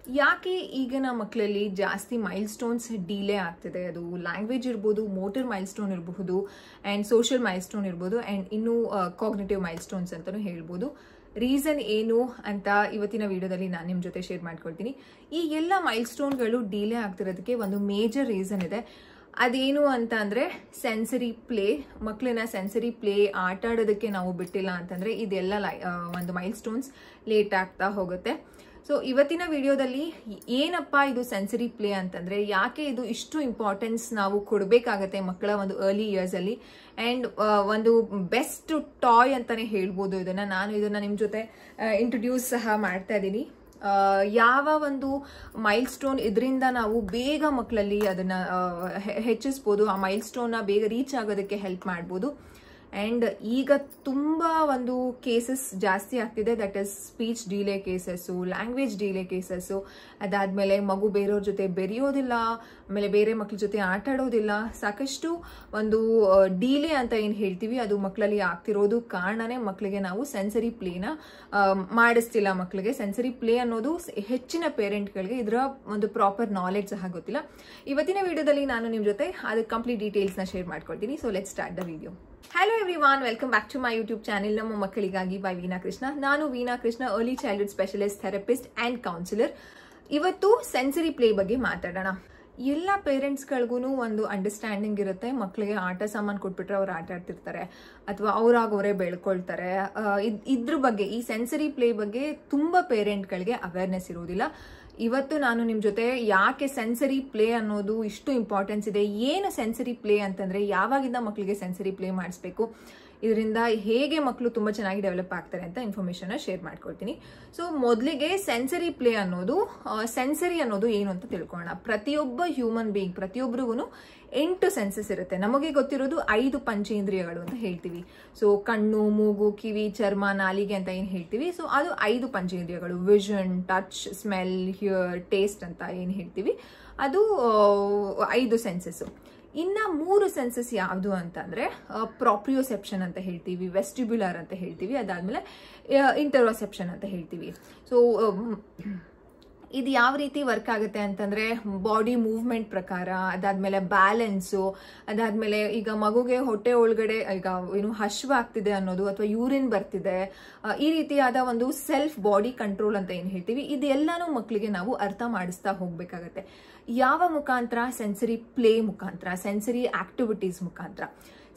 ಯಾಕೆ ಈಗಿನ ಮಕ್ಕಳಲ್ಲಿ ಜಾಸ್ತಿ ಮೈಲ್ ಸ್ಟೋನ್ಸ್ ಡಿಲೇ ಆಗ್ತಿದೆ? ಅದು ಲ್ಯಾಂಗ್ವೇಜ್ ಇರ್ಬೋದು, ಮೋಟರ್ ಮೈಲ್ ಸ್ಟೋನ್ ಇರಬಹುದು, ಆ್ಯಂಡ್ ಸೋಷಿಯಲ್ ಮೈಲ್ ಸ್ಟೋನ್ ಇರ್ಬೋದು, ಆ್ಯಂಡ್ ಇನ್ನೂ ಕಾಗ್ನಿಟಿವ್ ಮೈಲ್ ಸ್ಟೋನ್ಸ್ ಅಂತಲೂ ಹೇಳ್ಬೋದು. ರೀಸನ್ ಏನು ಅಂತ ಇವತ್ತಿನ ವಿಡಿಯೋದಲ್ಲಿ ನಾನು ನಿಮ್ಮ ಜೊತೆ ಶೇರ್ ಮಾಡ್ಕೊಳ್ತೀನಿ. ಈ ಎಲ್ಲ ಮೈಲ್ ಸ್ಟೋನ್ಗಳು ಡಿಲೇ ಆಗ್ತಿರೋದಕ್ಕೆ ಒಂದು ಮೇಜರ್ ರೀಸನ್ ಇದೆ. ಅದೇನು ಅಂತ ಅಂದರೆ ಸೆನ್ಸರಿ ಪ್ಲೇ. ಮಕ್ಕಳನ್ನ ಸೆನ್ಸರಿ ಪ್ಲೇ ಆಟ ಆಡೋದಕ್ಕೆ ನಾವು ಬಿಟ್ಟಿಲ್ಲ ಅಂತಂದರೆ ಇದೆಲ್ಲ ಒಂದು ಮೈಲ್ ಸ್ಟೋನ್ಸ್ ಲೇಟ್ ಆಗ್ತಾ ಹೋಗುತ್ತೆ. ಸೊ ಇವತ್ತಿನ ವಿಡಿಯೋದಲ್ಲಿ ಏನಪ್ಪ ಇದು ಸೆನ್ಸರಿ ಪ್ಲೇ ಅಂತಂದರೆ, ಯಾಕೆ ಇದು ಇಷ್ಟು ಇಂಪಾರ್ಟೆನ್ಸ್ ನಾವು ಕೊಡಬೇಕಾಗತ್ತೆ ಮಕ್ಕಳ ಒಂದು ಅರ್ಲಿ ಇಯರ್ಸಲ್ಲಿ, ಆ್ಯಂಡ್ ಒಂದು ಬೆಸ್ಟ್ ಟಾಯ್ ಅಂತಲೇ ಹೇಳ್ಬೋದು ಇದನ್ನು. ನಾನು ಇದನ್ನು ನಿಮ್ಮ ಜೊತೆ ಇಂಟ್ರೊಡ್ಯೂಸ್ ಸಹ ಮಾಡ್ತಾ ಇದ್ದೀನಿ. ಯಾವ ಒಂದು ಮೈಲ್ ಸ್ಟೋನ್ ಇದರಿಂದ ನಾವು ಬೇಗ ಮಕ್ಕಳಲ್ಲಿ ಅದನ್ನು ಹೆಚ್ಚಿಸ್ಬೋದು, ಆ ಮೈಲ್ ಸ್ಟೋನ್ನ ಬೇಗ ರೀಚ್ ಆಗೋದಕ್ಕೆ ಹೆಲ್ಪ್ ಮಾಡ್ಬೋದು. ಆ್ಯಂಡ್ ಈಗ ತುಂಬ ಒಂದು ಕೇಸಸ್ ಜಾಸ್ತಿ ಆಗ್ತಿದೆ, that is speech delay cases, language delay cases. ಅದಾದಮೇಲೆ ಮಗು ಬೇರೆಯವ್ರ ಜೊತೆ ಬೆರೆಯೋದಿಲ್ಲ, ಆಮೇಲೆ ಬೇರೆ ಮಕ್ಳ ಜೊತೆ ಆಟ ಆಡೋದಿಲ್ಲ. ಸಾಕಷ್ಟು ಒಂದು ಡಿಲೇ ಅಂತ ಏನು ಹೇಳ್ತೀವಿ ಅದು ಮಕ್ಕಳಲ್ಲಿ ಆಗ್ತಿರೋದು ಕಾರಣನೇ ಮಕ್ಕಳಿಗೆ ನಾವು ಸೆನ್ಸರಿ ಪ್ಲೇನ ಮಾಡಿಸ್ತಿಲ್ಲ. ಮಕ್ಕಳಿಗೆ ಸೆನ್ಸರಿ ಪ್ಲೇ ಅನ್ನೋದು ಹೆಚ್ಚಿನ ಪೇರೆಂಟ್ಗಳಿಗೆ ಇದರ ಒಂದು ಪ್ರಾಪರ್ ನಾಲೆಡ್ಜ್ ಸಹ ಗೊತ್ತಿಲ್ಲ. ಇವತ್ತಿನ ವಿಡಿಯೋದಲ್ಲಿ ನಾನು ನಿಮ್ಮ ಜೊತೆ ಅದಕ್ಕೆ ಕಂಪ್ಲೀಟ್ ಡೀಟೇಲ್ಸ್ನ ಶೇರ್ ಮಾಡ್ಕೊಳ್ತೀನಿ. So let's start the video. Hello everyone, welcome back to my YouTube channel ನಮ್ಮ ಮಕ್ಕಳಿಗಾಗಿ ಬೈ ವೀಣಾ ಕೃಷ್ಣ. ನಾನು Veena Krishna, early childhood specialist, therapist and counsellor. ಇವತ್ತು ಸೆನ್ಸರಿ ಪ್ಲೇ ಬಗ್ಗೆ ಮಾತಾಡೋಣ. ಎಲ್ಲ ಪೇರೆಂಟ್ಸ್ಗಳಿಗೂ ಒಂದು ಅಂಡರ್ಸ್ಟ್ಯಾಂಡಿಂಗ್ ಇರುತ್ತೆ, ಮಕ್ಕಳಿಗೆ ಆಟ ಸಾಮಾನು ಕೊಟ್ಬಿಟ್ರೆ ಅವ್ರು ಆಟ ಆಡ್ತಿರ್ತಾರೆ ಅಥವಾ ಅವರೇ ಬೆಳ್ಕೊಳ್ತಾರೆ. ಇದ್ರ ಬಗ್ಗೆ, ಈ ಸೆನ್ಸರಿ ಪ್ಲೇ ಬಗ್ಗೆ ತುಂಬ ಪೇರೆಂಟ್ಗಳಿಗೆ ಅವೇರ್ನೆಸ್ ಇರೋದಿಲ್ಲ. ಇವತ್ತು ನಾನು ನಿಮ್ಮ ಜೊತೆ ಯಾಕೆ ಸೆನ್ಸರಿ ಪ್ಲೇ ಅನ್ನೋದು ಇಷ್ಟು ಇಂಪಾರ್ಟೆನ್ಸ್ ಇದೆ, ಏನು ಸೆನ್ಸರಿ ಪ್ಲೇ ಅಂತಂದರೆ ಯಾವಾಗಿಂದ ಮಕ್ಕಳಿಗೆ ಸೆನ್ಸರಿ ಪ್ಲೇ ಮಾಡಿಸ್ಬೇಕು, ಇದರಿಂದ ಹೇಗೆ ಮಕ್ಕಳು ತುಂಬ ಚೆನ್ನಾಗಿ ಡೆವಲಪ್ ಆಗ್ತಾರೆ ಅಂತ ಇನ್ಫಾರ್ಮೇಷನ್ನ ಶೇರ್ ಮಾಡ್ಕೊಳ್ತೀನಿ. ಸೊ ಮೊದಲಿಗೆ ಸೆನ್ಸರಿ ಪ್ಲೇ ಅನ್ನೋದು, ಸೆನ್ಸರಿ ಅನ್ನೋದು ಏನು ಅಂತ ತಿಳ್ಕೊಳ್ಳೋಣ. ಪ್ರತಿಯೊಬ್ಬ ಹ್ಯೂಮನ್ ಬೀಯಿಂಗ್, ಪ್ರತಿಯೊಬ್ಬರಿಗೂ 8 ಸೆನ್ಸಸ್ ಇರುತ್ತೆ. ನಮಗೆ ಗೊತ್ತಿರೋದು 5 ಪಂಚೇಂದ್ರಿಯಗಳು ಅಂತ ಹೇಳ್ತೀವಿ. ಸೊ ಕಣ್ಣು, ಮೂಗು, ಕಿವಿ, ಚರ್ಮ, ನಾಲಿಗೆ ಅಂತ ಏನು ಹೇಳ್ತೀವಿ, ಸೊ ಅದು 5 ಪಂಚೇಂದ್ರಿಯಗಳು. Vision, touch, smell, hear, taste ಅಂತ ಏನು ಹೇಳ್ತೀವಿ, ಅದು 5 ಸೆನ್ಸಸ್ಸು. ಇನ್ನು 3 ಸೆನ್ಸಸ್ ಯಾವುದು ಅಂತಂದರೆ ಪ್ರಾಪ್ರಿಯೋಸೆಪ್ಷನ್ ಅಂತ ಹೇಳ್ತೀವಿ, ವೆಸ್ಟಿಬ್ಯುಲರ್ ಅಂತ ಹೇಳ್ತೀವಿ, ಅದಾದಮೇಲೆ ಇಂಟರೋಸೆಪ್ಷನ್ ಅಂತ ಹೇಳ್ತೀವಿ. ಸೊ ಇದು ಯಾವ ರೀತಿ ವರ್ಕ್ ಆಗುತ್ತೆ ಅಂತಂದರೆ ಬಾಡಿ ಮೂವ್ಮೆಂಟ್ ಪ್ರಕಾರ, ಅದಾದಮೇಲೆ ಬ್ಯಾಲೆನ್ಸು, ಅದಾದಮೇಲೆ ಈಗ ಮಗುಗೆ ಹೊಟ್ಟೆ ಒಳಗಡೆ ಈಗ ಏನು ಹಶ್ವಾಗ್ತಿದೆ ಅನ್ನೋದು ಅಥವಾ ಯೂರಿನ್ ಬರ್ತಿದೆ, ಈ ರೀತಿಯಾದ ಒಂದು ಸೆಲ್ಫ್ ಬಾಡಿ ಕಂಟ್ರೋಲ್ ಅಂತ ಏನು ಹೇಳ್ತೀವಿ, ಇದೆಲ್ಲನೂ ಮಕ್ಕಳಿಗೆ ನಾವು ಅರ್ಥ ಮಾಡಿಸ್ತಾ ಹೋಗಬೇಕಾಗತ್ತೆ. ಯಾವ ಮುಖಾಂತರ? ಸೆನ್ಸರಿ ಪ್ಲೇ ಮುಖಾಂತರ, ಸೆನ್ಸರಿ ಆಕ್ಟಿವಿಟೀಸ್ ಮುಖಾಂತರ.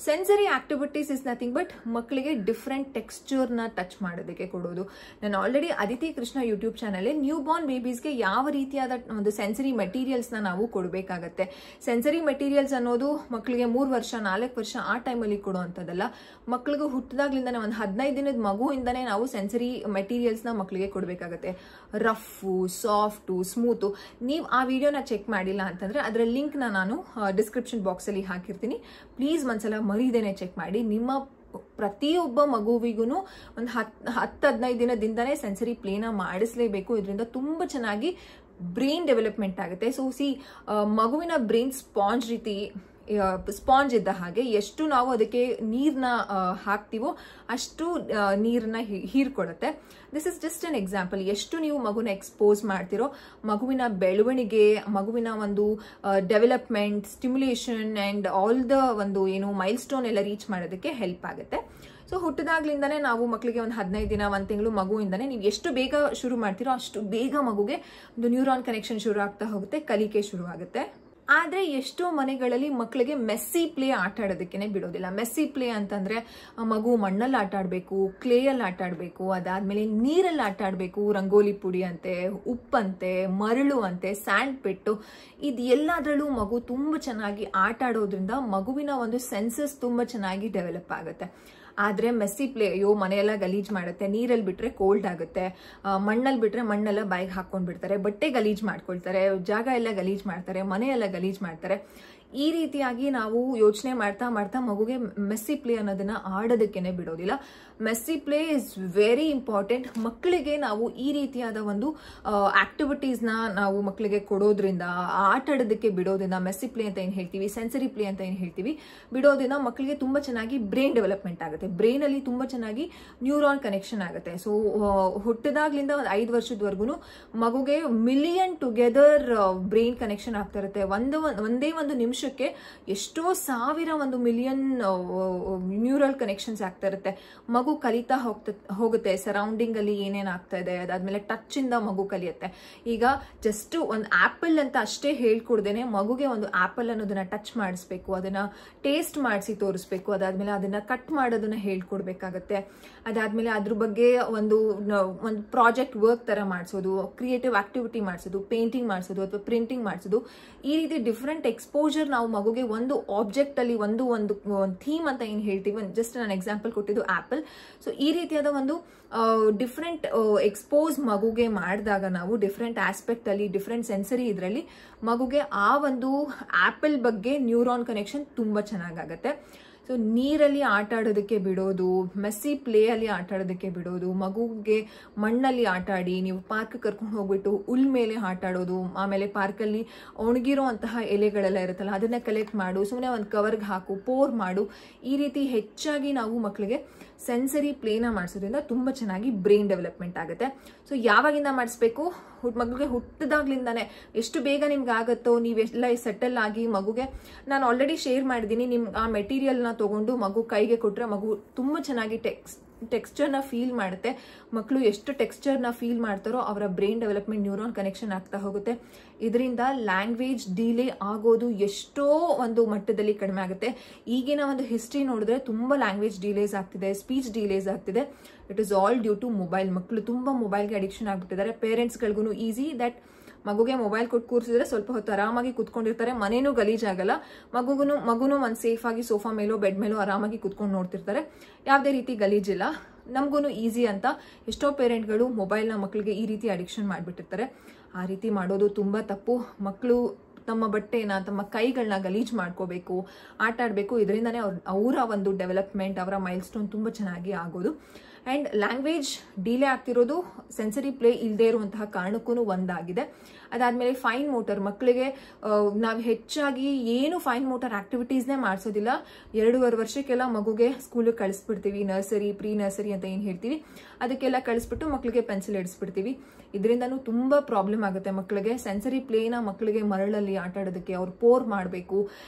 Sensory activities is nothing but ಮಕ್ಕಳಿಗೆ ಡಿಫ್ರೆಂಟ್ ಟೆಕ್ಸ್ಚರ್ನ ಟಚ್ ಮಾಡೋದಕ್ಕೆ ಕೊಡೋದು. ನಾನು already Aditi Krishna YouTube channel newborn ಬೇಬೀಸ್ಗೆ ಯಾವ ರೀತಿಯಾದ ಒಂದು ಸೆನ್ಸರಿ ಮೆಟೀರಿಯಲ್ಸ್ನ ನಾವು ಕೊಡಬೇಕಾಗತ್ತೆ. ಸೆನ್ಸರಿ ಮೆಟೀರಿಯಲ್ಸ್ ಅನ್ನೋದು ಮಕ್ಕಳಿಗೆ 3 ವರ್ಷ 4 ವರ್ಷ ಆ ಟೈಮಲ್ಲಿ ಕೊಡುವಂಥದ್ದಲ್ಲ. ಮಕ್ಕಳಿಗೆ ಹುಟ್ಟಿದಾಗ್ಲಿಂದಾನೆ ಒಂದು 15 ದಿನದ ಮಗುವಿಂದನೇ ನಾವು ಸೆನ್ಸರಿ ಮೆಟೀರಿಯಲ್ಸ್ನ ಮಕ್ಕಳಿಗೆ ಕೊಡಬೇಕಾಗತ್ತೆ. ರಫು, ಸಾಫ್ಟು, ಸ್ಮೂತು. ನೀವು ಆ ವಿಡಿಯೋನ ಚೆಕ್ ಮಾಡಿಲ್ಲ ಅಂತಂದರೆ ಅದರ ಲಿಂಕ್ನ ನಾನು ಡಿಸ್ಕ್ರಿಪ್ಷನ್ ಬಾಕ್ಸಲ್ಲಿ ಹಾಕಿರ್ತೀನಿ. ಪ್ಲೀಸ್ ಒಂದ್ಸಲ ಮರೀದೇನೆ ಚೆಕ್ ಮಾಡಿ. ನಿಮ್ಮ ಪ್ರತಿಯೊಬ್ಬ ಮಗುವಿಗೂ ಒಂದು 10-15 ದಿನದಿಂದನೇ ಸೆನ್ಸರಿ ಪ್ಲೇನ ಮಾಡಿಸ್ಲೇಬೇಕು. ಇದರಿಂದ ತುಂಬ ಚೆನ್ನಾಗಿ ಬ್ರೈನ್ ಡೆವಲಪ್ಮೆಂಟ್ ಆಗುತ್ತೆ. ಸೊ ಮಗುವಿನ ಬ್ರೈನ್ ಸ್ಪಾಂಜ್ ಇದ್ದ ಹಾಗೆ, ಎಷ್ಟು ನಾವು ಅದಕ್ಕೆ ನೀರನ್ನ ಹಾಕ್ತೀವೋ ಅಷ್ಟು ನೀರನ್ನ ಹೀರ್ಕೊಡುತ್ತೆ. This is just an example. ಎಷ್ಟು ನೀವು ಮಗುನ ಎಕ್ಸ್ಪೋಸ್ ಮಾಡ್ತಿರೋ ಮಗುವಿನ ಬೆಳವಣಿಗೆ, ಮಗುವಿನ ಒಂದು development, stimulation and all the ಒಂದು ಏನು ಮೈಲ್ ಸ್ಟೋನ್ ಎಲ್ಲ ರೀಚ್ ಮಾಡೋದಕ್ಕೆ ಹೆಲ್ಪ್ ಆಗುತ್ತೆ. ಸೊ ಹುಟ್ಟಿದಾಗ್ಲಿಂದನೇ ನಾವು ಮಕ್ಕಳಿಗೆ ಒಂದು 15 ದಿನ 1 ತಿಂಗಳು ಮಗುವಿಂದನೇ ನೀವು ಎಷ್ಟು ಬೇಗ ಶುರು ಮಾಡ್ತೀರೋ ಅಷ್ಟು ಬೇಗ ಮಗುಗೆ ಒಂದು ನ್ಯೂರಾನ್ ಕನೆಕ್ಷನ್ ಶುರು ಆಗ್ತಾ ಹೋಗುತ್ತೆ, ಕಲಿಕೆ ಶುರು ಆಗುತ್ತೆ. ಆದರೆ ಎಷ್ಟೋ ಮನೆಗಳಲ್ಲಿ ಮಕ್ಕಳಿಗೆ ಮೆಸ್ಸಿ ಪ್ಲೇ ಆಟ ಆಡೋದಕ್ಕೆ ಬಿಡೋದಿಲ್ಲ. ಮೆಸ್ಸಿ ಪ್ಲೇ ಅಂತಂದರೆ ಮಗು ಮಣ್ಣಲ್ಲಿ ಆಟ ಆಡಬೇಕು, ಕ್ಲೇಯಲ್ಲಿ ಆಟ ಆಡಬೇಕು, ಅದಾದಮೇಲೆ ನೀರಲ್ಲಿ ಆಟ ಆಡಬೇಕು, ರಂಗೋಲಿ ಪುಡಿ ಅಂತೆ, ಉಪ್ಪಂತೆ, ಮರಳು ಅಂತೆ, ಸ್ಯಾಂಡ್ ಪೆಟ್ಟು, ಇದು ಎಲ್ಲದರಲ್ಲೂ ಮಗು ತುಂಬ ಚೆನ್ನಾಗಿ ಆಟ ಆಡೋದ್ರಿಂದ ಮಗುವಿನ ಒಂದು ಸೆನ್ಸಸ್ ತುಂಬ ಚೆನ್ನಾಗಿ ಡೆವಲಪ್ ಆಗುತ್ತೆ. ಆದರೆ ಮೆಸ್ಸಿ ಪ್ಲೇ, ಅಯ್ಯೋ ಮನೆಯೆಲ್ಲ ಗಲೀಜ್ ಮಾಡುತ್ತೆ, ನೀರಲ್ಲಿ ಬಿಟ್ಟರೆ ಕೋಲ್ಡ್ ಆಗುತ್ತೆ, ಮಣ್ಣಲ್ಲಿ ಬಿಟ್ಟರೆ ಮಣ್ಣೆಲ್ಲ ಬಾಯಿಗೆ ಹಾಕ್ಕೊಂಡು ಬಿಡ್ತಾರೆ, ಬಟ್ಟೆ ಗಲೀಜ್ ಮಾಡ್ಕೊಳ್ತಾರೆ, ಜಾಗ ಎಲ್ಲ ಗಲೀಜ್ ಮಾಡ್ತಾರೆ, ಮನೆಯೆಲ್ಲ ಗಲೀಜ್ ಮಾಡ್ತಾರೆ. ಈ ರೀತಿಯಾಗಿ ನಾವು ಯೋಚನೆ ಮಾಡ್ತಾ ಮಾಡ್ತಾ ಮಗುಗೆ ಮೆಸ್ಸಿ ಪ್ಲೇ ಅನ್ನೋದನ್ನ ಆಡೋದಕ್ಕೇನೆ ಬಿಡೋದಿಲ್ಲ. Messy play is very important. ಮಕ್ಕಳಿಗೆ ನಾವು ಈ ರೀತಿಯಾದ ಒಂದು ಆಕ್ಟಿವಿಟೀಸ್ನ ನಾವು ಮಕ್ಕಳಿಗೆ ಕೊಡೋದ್ರಿಂದ, ಆಟ ಆಡೋದಕ್ಕೆ ಬಿಡೋದ್ರಿಂದ, ಮೆಸ್ಸಿ ಪ್ಲೇ ಅಂತ ಏನು ಹೇಳ್ತೀವಿ, ಸೆನ್ಸರಿ ಪ್ಲೇ ಅಂತ ಏನು ಹೇಳ್ತೀವಿ, ಬಿಡೋದ್ರಿಂದ ಮಕ್ಕಳಿಗೆ ತುಂಬ ಚೆನ್ನಾಗಿ ಬ್ರೈನ್ ಡೆವಲಪ್ಮೆಂಟ್ ಆಗುತ್ತೆ. ಆಗುತ್ತೆ, ಬ್ರೈನಲ್ಲಿ ತುಂಬ ಚೆನ್ನಾಗಿ ನ್ಯೂರಾನ್ ಕನೆಕ್ಷನ್ ಆಗುತ್ತೆ. ಸೊ ಹುಟ್ಟಿದಾಗ್ಲಿಂದ ಒಂದು 5 ವರ್ಷದವರೆಗೂ ಮಗುಗೆ ಮಿಲಿಯನ್ ಟುಗೆದರ್ ಬ್ರೈನ್ ಕನೆಕ್ಷನ್ ಆಗ್ತಾ ಇರುತ್ತೆ. ಒಂದೇ ಒಂದು ನಿಮಿಷಕ್ಕೆ ಎಷ್ಟೋ ಸಾವಿರ ಒಂದು ಮಿಲಿಯನ್ ನ್ಯೂರಲ್ ಕನೆಕ್ಷನ್ಸ್ ಆಗ್ತಾ ಇರುತ್ತೆ. ಮಗು ಕಲಿತಾ ಹೋಗುತ್ತೆ ಸರೌಂಡಿಂಗ್ ಅಲ್ಲಿ ಏನೇನ್ ಆಗ್ತಾ ಇದೆ, ಅದಾದ್ಮೇಲೆ ಟಚ್ ಇಂದ ಮಗು ಕಲಿಯುತ್ತೆ. ಈಗ ಜಸ್ಟ್ ಒಂದು ಆಪಲ್ ಅಂತ ಅಷ್ಟೇ ಹೇಳ್ಕೊಡ್ದೇನೆ ಮಗುಗೆ ಒಂದು ಆಪಲ್ ಅನ್ನೋದನ್ನ ಟಚ್ ಮಾಡಿಸ್ಬೇಕು, ಅದನ್ನ ಟೇಸ್ಟ್ ಮಾಡಿಸಿ ತೋರಿಸ್ಬೇಕು, ಅದಾದ್ಮೇಲೆ ಅದನ್ನ ಕಟ್ ಮಾಡೋದನ್ನ ಹೇಳ್ಕೊಡ್ಬೇಕಾಗತ್ತೆ. ಅದಾದ್ಮೇಲೆ ಅದ್ರ ಬಗ್ಗೆ ಒಂದು ಪ್ರಾಜೆಕ್ಟ್ ವರ್ಕ್ ತರ ಮಾಡಿಸೋದು, ಕ್ರಿಯೇಟಿವ್ ಆಕ್ಟಿವಿಟಿ ಮಾಡಿಸೋದು, ಪೇಂಟಿಂಗ್ ಮಾಡಿಸೋದು ಅಥವಾ ಪ್ರಿಂಟಿಂಗ್ ಮಾಡಿಸೋದು, ಈ ರೀತಿ ಡಿಫ್ರೆಂಟ್ ಎಕ್ಸ್ಪೋಜರ್ ನಾವು ಮಗುಗೆ ಒಂದು ಆಬ್ಜೆಕ್ಟ್ ಅಲ್ಲಿ ಒಂದು ಥೀಮ್ ಅಂತ ಏನ್ ಹೇಳ್ತೀವಿ, ಜಸ್ಟ್ ನಾನು ಎಕ್ಸಾಂಪಲ್ ಕೊಟ್ಟಿದ್ದು ಆಪಲ್. ಸೊ ಈ ರೀತಿಯಾದ ಒಂದು ಡಿಫ್ರೆಂಟ್ ಎಕ್ಸ್ಪೋಸ್ ಮಗುಗೆ ಮಾಡಿದಾಗ ನಾವು ಡಿಫ್ರೆಂಟ್ ಆಸ್ಪೆಕ್ಟ್ ಅಲ್ಲಿ ಡಿಫ್ರೆಂಟ್ ಸೆನ್ಸರಿ ಇದರಲ್ಲಿ ಮಗುಗೆ ಆ ಒಂದು ಆಪಲ್ ಬಗ್ಗೆ ನ್ಯೂರಾನ್ ಕನೆಕ್ಷನ್ ತುಂಬಾ ಚೆನ್ನಾಗಾಗತ್ತೆ. ಸೊ ನೀರಲ್ಲಿ ಆಟ ಆಡೋದಕ್ಕೆ ಬಿಡೋದು, ಮೆಸ್ಸಿ ಪ್ಲೇ ಅಲ್ಲಿ ಆಟ ಆಡೋದಕ್ಕೆ ಬಿಡೋದು, ಮಗುಗೆ ಮಣ್ಣಲ್ಲಿ ಆಟ ಆಡಿ, ನೀವು ಪಾರ್ಕ್ ಕರ್ಕೊಂಡು ಹೋಗ್ಬಿಟ್ಟು ಹುಲ್ ಮೇಲೆ ಆಟ ಆಡೋದು, ಆಮೇಲೆ ಪಾರ್ಕಲ್ಲಿ ಒಣಗಿರೋ ಅಂತಹ ಎಲೆಗಳೆಲ್ಲ ಇರುತ್ತಲ್ಲ ಅದನ್ನ ಕಲೆಕ್ಟ್ ಮಾಡು, ಸುಮ್ಮನೆ ಒಂದು ಕವರ್ಗೆ ಹಾಕು, ಪೋರ್ ಮಾಡು. ಈ ರೀತಿ ಹೆಚ್ಚಾಗಿ ನಾವು ಮಕ್ಕಳಿಗೆ ಸೆನ್ಸರಿ ಪ್ಲೇನ ಮಾಡಿಸೋದ್ರಿಂದ ತುಂಬ ಚೆನ್ನಾಗಿ ಬ್ರೈನ್ ಡೆವಲಪ್ಮೆಂಟ್ ಆಗುತ್ತೆ. ಸೊ ಯಾವಾಗಿಂದ ಮಾಡಿಸ್ಬೇಕು? ಮಗುಗೆ ಹುಟ್ಟಿದಾಗ್ಲಿಂದಾನೆ ಎಷ್ಟು ಬೇಗ ನಿಮ್ಗೆ ಆಗುತ್ತೋ ನೀವೆಲ್ಲ ಸೆಟಲ್ ಆಗಿ ಮಗುಗೆ ನಾನು ಆಲ್ರೆಡಿ ಶೇರ್ ಮಾಡಿದ್ದೀನಿ. ನಿಮ್ಗೆ ಆ ಮೆಟೀರಿಯಲ್ನ ತಗೊಂಡು ಮಗು ಕೈಗೆ ಕೊಟ್ಟರೆ ಮಗು ತುಂಬ ಚೆನ್ನಾಗಿ ಟೆಕ್ಸ್ಚರ್ನ ಫೀಲ್ ಮಾಡುತ್ತೆ. ಮಕ್ಕಳು ಎಷ್ಟು ಟೆಕ್ಸ್ಚರ್ನ ಫೀಲ್ ಮಾಡ್ತಾರೋ ಅವರ ಬ್ರೈನ್ ಡೆವಲಪ್ಮೆಂಟ್ ನ್ಯೂರಾನ್ ಕನೆಕ್ಷನ್ ಆಗ್ತಾ ಹೋಗುತ್ತೆ. ಇದರಿಂದ ಲ್ಯಾಂಗ್ವೇಜ್ ಡಿಲೇ ಆಗೋದು ಎಷ್ಟೋ ಒಂದು ಮಟ್ಟದಲ್ಲಿ ಕಡಿಮೆ ಆಗುತ್ತೆ. ಈಗಿನ ಒಂದು ಹಿಸ್ಟ್ರಿ ನೋಡಿದ್ರೆ ತುಂಬ ಲ್ಯಾಂಗ್ವೇಜ್ ಡಿಲೇಸ್ ಆಗ್ತಿದೆ, ಸ್ಪೀಚ್ ಡಿಲೇಸ್ ಆಗ್ತಿದೆ. It is all due to mobile. ಮಕ್ಕಳು ತುಂಬ ಮೊಬೈಲ್ಗೆ ಅಡಿಕ್ಷನ್ ಆಗ್ಬಿಟ್ಟಿದ್ದಾರೆ. ಪೇರೆಂಟ್ಸ್ಗಳಿಗೂ ಈಸಿ ದಟ್ ಮಗುಗೆ ಮೊಬೈಲ್ ಕೊಟ್ಟು ಕೂರಿಸಿದ್ರೆ ಸ್ವಲ್ಪ ಹೊತ್ತು ಆರಾಮಾಗಿ ಕುತ್ಕೊಂಡಿರ್ತಾರೆ, ಮನೇನೂ ಗಲೀಜಾಗಲ್ಲ, ಮಗುನು ಒಂದು ಸೇಫ್ ಆಗಿ ಸೋಫಾ ಮೇಲೋ ಬೆಡ್ ಮೇಲೋ ಆರಾಮಾಗಿ ಕುತ್ಕೊಂಡು ನೋಡ್ತಿರ್ತಾರೆ, ಯಾವುದೇ ರೀತಿ ಗಲೀಜಿಲ್ಲ. ನಮಗೂ ಈಸಿ ಅಂತ ಎಷ್ಟೋ ಪೇರೆಂಟ್ಗಳು ಮೊಬೈಲ್ನ ಮಕ್ಕಳಿಗೆ ಈ ರೀತಿ ಅಡಿಕ್ಷನ್ ಮಾಡಿಬಿಟ್ಟಿರ್ತಾರೆ. ಆ ರೀತಿ ಮಾಡೋದು ತುಂಬ ತಪ್ಪು. ಮಕ್ಕಳು ತಮ್ಮ ಬಟ್ಟೆನ ತಮ್ಮ ಕೈಗಳನ್ನ ಗಲೀಜ್ ಮಾಡ್ಕೋಬೇಕು, ಆಟ ಆಡಬೇಕು. ಇದರಿಂದನೇ ಅವರ ಒಂದು ಡೆವಲಪ್ಮೆಂಟ್, ಅವರ ಮೈಲ್ ಸ್ಟೋನ್ ತುಂಬ ಚೆನ್ನಾಗಿ ಆಗೋದು. ಆ್ಯಂಡ್ ಲ್ಯಾಂಗ್ವೇಜ್ ಡಿಲೇ ಆಗ್ತಿರೋದು ಸೆನ್ಸರಿ ಪ್ಲೇ ಇಲ್ಲದೆ ಇರುವಂತಹ ಕಾರಣಕ್ಕೂ ಒಂದಾಗಿದೆ. ಅದಾದಮೇಲೆ ಫೈನ್ ಮೋಟರ್ ಮಕ್ಕಳಿಗೆ ನಾವು ಹೆಚ್ಚಾಗಿ ಏನು ಫೈನ್ ಮೋಟರ್ ಆಕ್ಟಿವಿಟೀಸ್ನೇ ಮಾಡಿಸೋದಿಲ್ಲ. 2.5 ವರ್ಷಕ್ಕೆಲ್ಲ ಮಗುಗೆ ಸ್ಕೂಲಿಗೆ ಕಳಿಸ್ಬಿಡ್ತೀವಿ, ನರ್ಸರಿ ಪ್ರೀ ನರ್ಸರಿ ಅಂತ ಏನು ಹೇಳ್ತೀವಿ ಅದಕ್ಕೆಲ್ಲ ಕಳಿಸ್ಬಿಟ್ಟು ಮಕ್ಕಳಿಗೆ ಪೆನ್ಸಿಲ್ ಹಿಡಿಸ್ಬಿಡ್ತೀವಿ. ಇದರಿಂದನೂ ತುಂಬ ಪ್ರಾಬ್ಲಮ್ ಆಗುತ್ತೆ ಮಕ್ಕಳಿಗೆ. ಸೆನ್ಸರಿ ಪ್ಲೇನ ಮಕ್ಕಳಿಗೆ ಮರಳಲ್ಲಿ ಆಟ ಆಡೋದಕ್ಕೆ ಅವ್ರು ಪೋರ್ ಮಾಡಬೇಕು.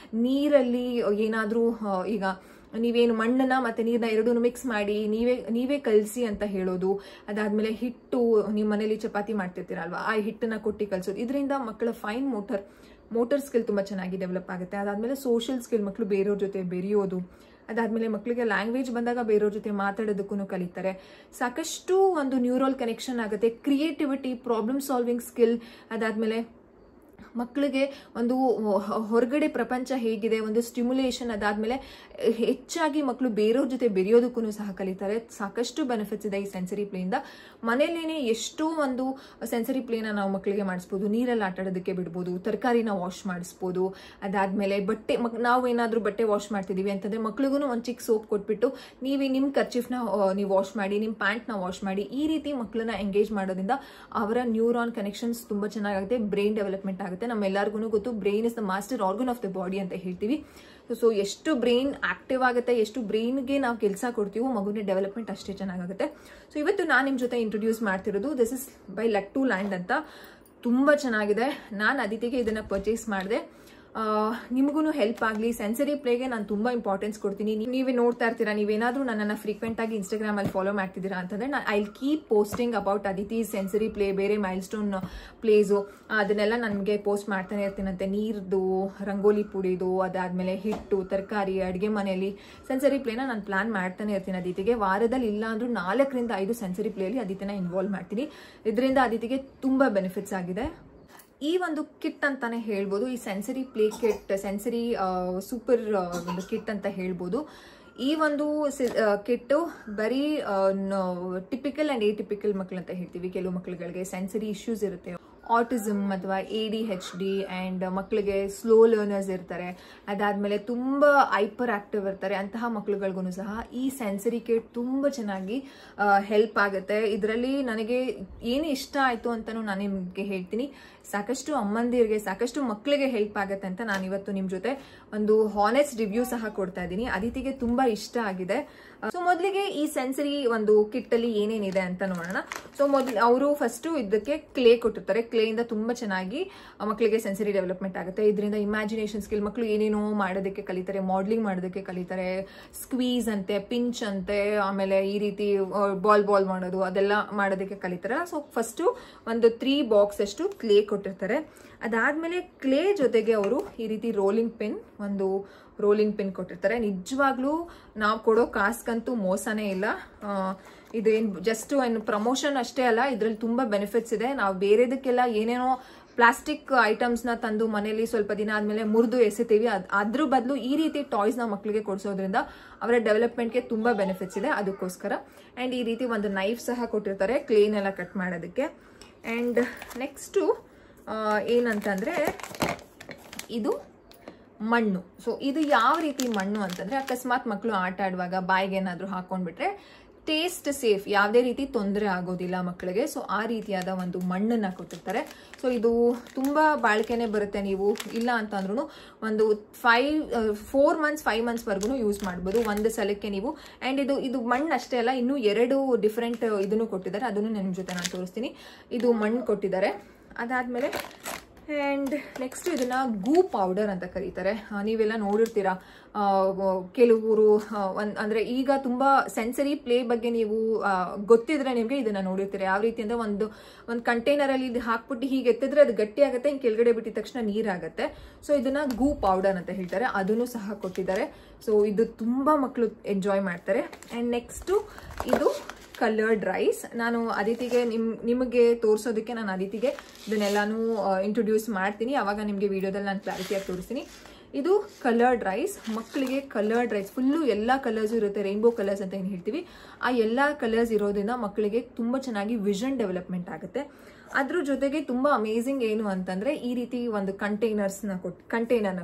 ನೀರಲ್ಲಿ ಏನಾದರೂ ಈಗ ನೀವೇನು ಮಣ್ಣನ್ನ ಮತ್ತೆ ನೀರನ್ನ ಎರಡೂ ಮಿಕ್ಸ್ ಮಾಡಿ ನೀವೇ ಕಲಸಿ ಅಂತ ಹೇಳೋದು. ಅದಾದ್ಮೇಲೆ ಹಿಟ್ಟು ನಿಮ್ಮ ಮನೇಲಿ ಚಪಾತಿ ಮಾಡ್ತಿರ್ತೀರಲ್ವಾ, ಆ ಹಿಟ್ಟನ್ನ ಕೊಟ್ಟು ಕಲಿಸೋದು. ಇದರಿಂದ ಮಕ್ಕಳ ಫೈನ್ ಮೋಟರ್ ಸ್ಕಿಲ್ ತುಂಬ ಚೆನ್ನಾಗಿ ಡೆವಲಪ್ ಆಗುತ್ತೆ. ಅದಾದ್ಮೇಲೆ ಸೋಷಿಯಲ್ ಸ್ಕಿಲ್, ಮಕ್ಕಳು ಬೇರೆಯವ್ರ ಜೊತೆ ಬೆರೆಯೋದು. ಅದಾದ್ಮೇಲೆ ಮಕ್ಕಳಿಗೆ ಲ್ಯಾಂಗ್ವೇಜ್ ಬಂದಾಗ ಬೇರೆಯವ್ರ ಜೊತೆ ಮಾತಾಡೋದಕ್ಕೂ ಕಲಿತಾರೆ. ಸಾಕಷ್ಟು ಒಂದು ನ್ಯೂರಲ್ ಕನೆಕ್ಷನ್ ಆಗುತ್ತೆ. ಕ್ರಿಯೇಟಿವಿಟಿ, ಪ್ರಾಬ್ಲಮ್ ಸಾಲ್ವಿಂಗ್ ಸ್ಕಿಲ್, ಅದಾದ್ಮೇಲೆ ಮಕ್ಕಳಿಗೆ ಒಂದು ಹೊರಗಡೆ ಪ್ರಪಂಚ ಹೇಗಿದೆ ಒಂದು ಸ್ಟಿಮ್ಯುಲೇಷನ್. ಅದಾದ್ಮೇಲೆ ಹೆಚ್ಚಾಗಿ ಮಕ್ಕಳು ಬೇರೆಯವ್ರ ಜೊತೆ ಬೆರೆಯೋದಕ್ಕೂ ಸಹ ಕಲಿತಾರೆ. ಸಾಕಷ್ಟು ಬೆನಿಫಿಟ್ಸ್ ಇದೆ ಈ ಸೆನ್ಸರಿ ಪ್ಲೇಯಿಂದ. ಮನೆಯಲ್ಲೇನೆ ಎಷ್ಟೋ ಒಂದು ಸೆನ್ಸರಿ ಪ್ಲೇನ ನಾವು ಮಕ್ಕಳಿಗೆ ಮಾಡಿಸ್ಬೋದು. ನೀರಲ್ಲಿ ಆಟ ಆಡೋದಕ್ಕೆ ಬಿಡ್ಬೋದು, ತರಕಾರಿನ ವಾಶ್ ಮಾಡಿಸ್ಬೋದು. ಅದಾದ್ಮೇಲೆ ನಾವು ಏನಾದರೂ ಬಟ್ಟೆ ವಾಶ್ ಮಾಡ್ತಿದೀವಿ ಅಂತಂದ್ರೆ ಮಕ್ಳಿಗೂ ಒಂದು ಚಿಕ್ಕ ಸೋಪ್ ಕೊಟ್ಬಿಟ್ಟು ನಿಮ್ಮ ಕರ್ಚಿಫ್ನ ನೀವು ವಾಶ್ ಮಾಡಿ, ನಿಮ್ಮ ಪ್ಯಾಂಟ್ನ ವಾಶ್ ಮಾಡಿ. ಈ ರೀತಿ ಮಕ್ಕಳನ್ನ ಎಂಗೇಜ್ ಮಾಡೋದ್ರಿಂದ ಅವರ ನ್ಯೂರಾನ್ ಕನೆಕ್ಷನ್ಸ್ ತುಂಬ ಚೆನ್ನಾಗುತ್ತೆ, ಬ್ರೈನ್ ಡೆವಲಪ್ಮೆಂಟ್ ಆಗುತ್ತೆ. ನಮ್ಮೆಲ್ಲರಿಗೂ ಗೊತ್ತು brain is the master organ of the body ಅಂತ ಹೇಳ್ತೀವಿ. ಸೊ ಎಷ್ಟು ಬ್ರೈನ್ ಆಕ್ಟಿವ್ ಆಗುತ್ತೆ, ಎಷ್ಟು ಬ್ರೈನ್ಗೆ ನಾವು ಕೆಲಸ ಕೊಡ್ತೀವೋ ಮಗುವಿನ ಡೆವಲಪ್ಮೆಂಟ್ ಅಷ್ಟೇ ಚೆನ್ನಾಗುತ್ತೆ. ಸೊ ಇವತ್ತು ನಾನು ನಿಮ್ಮ ಜೊತೆ ಇಂಟ್ರೊಡ್ಯೂಸ್ ಮಾಡ್ತಿರೋದು this is by luck to land ಅಂತ. ತುಂಬ ಚೆನ್ನಾಗಿದೆ. ನಾನು ಅದಿತಿಗೆ ಇದನ್ನ ಪರ್ಚೇಸ್ ಮಾಡಿದೆ. ನಿಮಗೂ ಹೆಲ್ಪ್ ಆಗಲಿ. ಸೆನ್ಸರಿ ಪ್ಲೇಗೆ ನಾನು ತುಂಬ ಇಂಪಾರ್ಟೆನ್ಸ್ ಕೊಡ್ತೀನಿ. ನೀವೇ ನೋಡ್ತಾ ಇರ್ತೀರಾ, ನೀವೇನಾದರೂ ನನ್ನನ್ನು ಫ್ರೀಕ್ವೆಂಟ್ ಆಗಿ ಇನ್ಸ್ಟಾಗ್ರಾಮಲ್ಲಿ ಫಾಲೋ ಮಾಡ್ತಿದ್ದೀರಾ ಅಂತಂದ್ರೆ I will keep posting about Aditi sensory play, ಬೇರೆ ಮೈಲ್ ಸ್ಟೋನ್ ಪ್ಲೇಸು ಅದನ್ನೆಲ್ಲ ನನಗೆ ಪೋಸ್ಟ್ ಮಾಡ್ತಾನೆ ಇರ್ತೀನಂತೆ. ನೀರ್ದು, ರಂಗೋಲಿ ಪುಡಿದು, ಅದಾದ್ಮೇಲೆ ಹಿಟ್ಟು, ತರಕಾರಿ, ಅಡುಗೆ ಮನೆಯಲ್ಲಿ ಸೆನ್ಸರಿ ಪ್ಲೇನ ನಾನು ಪ್ಲಾನ್ ಮಾಡ್ತಾನೆ ಇರ್ತೀನಿ ಅದಿತಿಗೆ. ವಾರದಲ್ಲಿ ಇಲ್ಲ ಅಂದ್ರೂ 4 ರಿಂದ 5 ಸೆನ್ಸರಿ ಪ್ಲೇಯಲ್ಲಿ ಅದಿತಿನ ಇನ್ವಾಲ್ವ್ ಮಾಡ್ತೀನಿ. ಇದರಿಂದ ಅದಿತಿಗೆ ತುಂಬ ಬೆನಿಫಿಟ್ಸ್ ಆಗಿದೆ. ಈ ಒಂದು ಕಿಟ್ ಅಂತಾನೆ ಹೇಳ್ಬೋದು. ಈ sensory play kit, sensory super ಒಂದು ಕಿಟ್ ಅಂತ ಹೇಳ್ಬೋದು. ಈ ಒಂದು ಕಿಟ್ಟು ಬರೀ ಟಿಪಿಕಲ್ ಅಂಡ್ ಏಟಿಪಿಕಲ್ ಮಕ್ಕಳು ಅಂತ ಹೇಳ್ತೀವಿ. ಕೆಲವು ಮಕ್ಕಳುಗಳಿಗೆ ಸೆನ್ಸರಿ ಇಶ್ಯೂಸ್ ಇರುತ್ತೆ, ಆಟಿಸಮ್ ಅಥವಾ ADHD ಆ್ಯಂಡ್ ಮಕ್ಕಳಿಗೆ ಸ್ಲೋ ಲರ್ನರ್ಸ್ ಇರ್ತಾರೆ, ಅದಾದಮೇಲೆ ತುಂಬ ಹೈಪರ್ ಆಕ್ಟಿವ್ ಇರ್ತಾರೆ, ಅಂತಹ ಮಕ್ಳುಗಳಿಗೂ ಸಹ ಈ ಸೆನ್ಸರಿ ಕಿಟ್ ತುಂಬ ಚೆನ್ನಾಗಿ ಹೆಲ್ಪ್ ಆಗುತ್ತೆ. ಇದರಲ್ಲಿ ನನಗೆ ಏನು ಇಷ್ಟ ಆಯಿತು ಅಂತಲೂ ನಾನು ನಿಮಗೆ ಹೇಳ್ತೀನಿ. ಸಾಕಷ್ಟು ಅಮ್ಮಂದಿರಿಗೆ ಸಾಕಷ್ಟು ಮಕ್ಕಳಿಗೆ ಹೆಲ್ಪ್ ಆಗುತ್ತೆ ಅಂತ ನಾನು ಇವತ್ತು ನಿಮ್ಮ ಜೊತೆ ಒಂದು ಹಾನೆಸ್ಟ್ ರಿವ್ಯೂ ಸಹ ಕೊಡ್ತಾ ಇದ್ದೀನಿ. ಅದಿತಿಗೆ ತುಂಬ ಇಷ್ಟ ಆಗಿದೆ. ಸೊ ಮೊದಲಿಗೆ ಈ ಸೆನ್ಸರಿ ಒಂದು ಕಿಟ್ಟಲ್ಲಿ ಏನೇನಿದೆ ಅಂತ ನೋಡೋಣ. ಸೊ ಅವರು ಫಸ್ಟು ಇದಕ್ಕೆ ಕ್ಲೇ ಕೊಟ್ಟಿರ್ತಾರೆ. ಕ್ಲೇಯಿಂದ ತುಂಬ ಚೆನ್ನಾಗಿ ಮಕ್ಕಳಿಗೆ ಸೆನ್ಸರಿ ಡೆವಲಪ್ಮೆಂಟ್ ಆಗುತ್ತೆ. ಇದರಿಂದ ಇಮ್ಯಾಜಿನೇಷನ್ ಸ್ಕಿಲ್, ಮಕ್ಕಳು ಏನೇನೋ ಮಾಡೋದಕ್ಕೆ ಕಲಿತಾರೆ, ಮಾಡಲಿಂಗ್ ಮಾಡೋದಕ್ಕೆ ಕಲಿತಾರೆ, ಸ್ಕ್ವೀಸ್ ಅಂತೆ, ಪಿಂಚ್ ಅಂತೆ, ಆಮೇಲೆ ಈ ರೀತಿ ಬಾಲ್ ಮಾಡೋದು ಅದೆಲ್ಲ ಮಾಡೋದಕ್ಕೆ ಕಲಿತಾರೆ. ಸೊ ಫಸ್ಟು ಒಂದು 3 ಬಾಕ್ಸ್ ಅಷ್ಟು ಕ್ಲೇ ಕೊಟ್ಟಿರ್ತಾರೆ. ಅದಾದಮೇಲೆ ಕ್ಲೇ ಜೊತೆಗೆ ಅವರು ಈ ರೀತಿ ರೋಲಿಂಗ್ ಪಿನ್ ಕೊಟ್ಟಿರ್ತಾರೆ. ನಿಜವಾಗ್ಲೂ ನಾವು ಕೊಡೋ ಕಾಸ್ಗಂತೂ ಮೋಸನೇ ಇಲ್ಲ. ಇದೇನು ಜಸ್ಟ್ ಏನು ಪ್ರಮೋಷನ್ ಅಷ್ಟೇ ಅಲ್ಲ, ಇದರಲ್ಲಿ ತುಂಬ ಬೆನಿಫಿಟ್ಸ್ ಇದೆ. ನಾವು ಬೇರೆದಕ್ಕೆಲ್ಲ ಏನೇನೋ ಪ್ಲಾಸ್ಟಿಕ್ ಐಟಮ್ಸ್ನ ತಂದು ಮನೇಲಿ ಸ್ವಲ್ಪ ದಿನ ಆದಮೇಲೆ ಮುರಿದು ಎಸಿತೀವಿ. ಅದ್ರ ಬದಲು ಈ ರೀತಿ ಟಾಯ್ಸ್ನ ಮಕ್ಕಳಿಗೆ ಕೊಡಿಸೋದ್ರಿಂದ ಅವರ ಡೆವಲಪ್ಮೆಂಟ್ಗೆ ತುಂಬ ಬೆನಿಫಿಟ್ಸ್ ಇದೆ. ಅದಕ್ಕೋಸ್ಕರ ಆ್ಯಂಡ್ ಈ ರೀತಿ ಒಂದು ನೈಫ್ ಸಹ ಕೊಟ್ಟಿರ್ತಾರೆ ಕ್ಲೇನೆಲ್ಲ ಕಟ್ ಮಾಡೋದಕ್ಕೆ. ಆ್ಯಂಡ್ ನೆಕ್ಸ್ಟು ಏನಂತಂದರೆ ಇದು ಮಣ್ಣು. ಸೊ ಇದು ಯಾವ ರೀತಿ ಮಣ್ಣು ಅಂತಂದರೆ, ಅಕಸ್ಮಾತ್ ಮಕ್ಕಳು ಆಟ ಆಡುವಾಗ ಬಾಯಿಗೆ ಏನಾದರೂ ಹಾಕೊಂಡ್ಬಿಟ್ರೆ ಟೇಸ್ಟ್ ಸೇಫ್, ಯಾವುದೇ ರೀತಿ ತೊಂದರೆ ಆಗೋದಿಲ್ಲ ಮಕ್ಕಳಿಗೆ. ಸೊ ಆ ರೀತಿಯಾದ ಒಂದು ಮಣ್ಣನ್ನು ಕೊಟ್ಟಿರ್ತಾರೆ. ಸೊ ಇದು ತುಂಬ ಬಾಳಿಕೆನೇ ಬರುತ್ತೆ. ನೀವು ಇಲ್ಲ ಅಂತಂದ್ರೂ ಒಂದು 4 ಮಂತ್ಸ್ 5 ಮಂತ್ಸ್ವರೆಗೂ ಯೂಸ್ ಮಾಡ್ಬೋದು ಒಂದು ಸಲಕ್ಕೆ ನೀವು. ಆ್ಯಂಡ್ ಇದು ಮಣ್ಣು ಅಷ್ಟೇ ಅಲ್ಲ, ಇನ್ನೂ 2 ಡಿಫ್ರೆಂಟ್ ಇದನ್ನು ಕೊಟ್ಟಿದ್ದಾರೆ. ಅದನ್ನು ನಿಮ್ಮ ಜೊತೆ ನಾನು ತೋರಿಸ್ತೀನಿ. ಇದು ಮಣ್ಣು ಕೊಟ್ಟಿದ್ದಾರೆ. ಅದಾದಮೇಲೆ ಆ್ಯಂಡ್ ನೆಕ್ಸ್ಟ್ ಇದನ್ನ ಗೂ ಪೌಡರ್ ಅಂತ ಕರೀತಾರೆ. ನೀವೆಲ್ಲ ನೋಡಿರ್ತೀರಾ ಕೆಲವರು ಅಂದರೆ ಈಗ ತುಂಬ ಸೆನ್ಸರಿ ಪ್ಲೇ ಬಗ್ಗೆ ನೀವು ಗೊತ್ತಿದ್ರೆ ನಿಮಗೆ ಇದನ್ನು ನೋಡಿರ್ತೀರ. ಯಾವ ರೀತಿ ಅಂದರೆ ಒಂದು ಕಂಟೈನರಲ್ಲಿ ಇದು ಹಾಕ್ಬಿಟ್ಟು ಹೀಗೆ ಎತ್ತಿದ್ರೆ ಅದು ಗಟ್ಟಿ ಆಗುತ್ತೆ, ಹಿಂಗೆ ಕೆಳಗಡೆ ಬಿಟ್ಟಿದ ತಕ್ಷಣ ನೀರಾಗುತ್ತೆ. ಸೊ ಇದನ್ನ ಗೂ ಪೌಡರ್ ಅಂತ ಹೇಳ್ತಾರೆ. ಅದನ್ನು ಸಹ ಕೊಟ್ಟಿದ್ದಾರೆ. ಸೊ ಇದು ತುಂಬ ಮಕ್ಕಳು ಎಂಜಾಯ್ ಮಾಡ್ತಾರೆ. ಆ್ಯಂಡ್ ನೆಕ್ಸ್ಟು ಇದು ಕಲರ್ಡ್ ರೈಸ್. ನಾನು ಅದಿತಿಗೆ ನಿಮಗೆ ತೋರಿಸೋದಕ್ಕೆ ನಾನು ಅದಿತಿಗೆ ಇದನ್ನೆಲ್ಲಾನು ಇಂಟ್ರೊಡ್ಯೂಸ್ ಮಾಡ್ತೀನಿ. ಆವಾಗ ನಿಮಗೆ ವಿಡಿಯೋದಲ್ಲಿ ನಾನು ಕ್ಲಾರಿಟಿಯಾಗಿ ತೋರಿಸ್ತೀನಿ. ಇದು ಕಲರ್ಡ್ ರೈಸ್. ಮಕ್ಕಳಿಗೆ ಕಲರ್ಡ್ ರೈಸ್ ಫುಲ್ಲು ಎಲ್ಲ ಕಲರ್ಸು ಇರುತ್ತೆ. ರೈನ್ಬೋ ಕಲರ್ಸ್ ಅಂತ ಏನು ಹೇಳ್ತೀವಿ, ಆ ಎಲ್ಲ ಕಲರ್ಸ್ ಇರೋದ್ರಿಂದ ಮಕ್ಕಳಿಗೆ ತುಂಬ ಚೆನ್ನಾಗಿ ವಿಷನ್ ಡೆವಲಪ್ಮೆಂಟ್ ಆಗುತ್ತೆ. ಅದ್ರ ಜೊತೆಗೆ ತುಂಬ ಅಮೇಝಿಂಗ್ ಏನು ಅಂತಂದರೆ ಈ ರೀತಿ ಒಂದು ಕಂಟೈನರ್ನ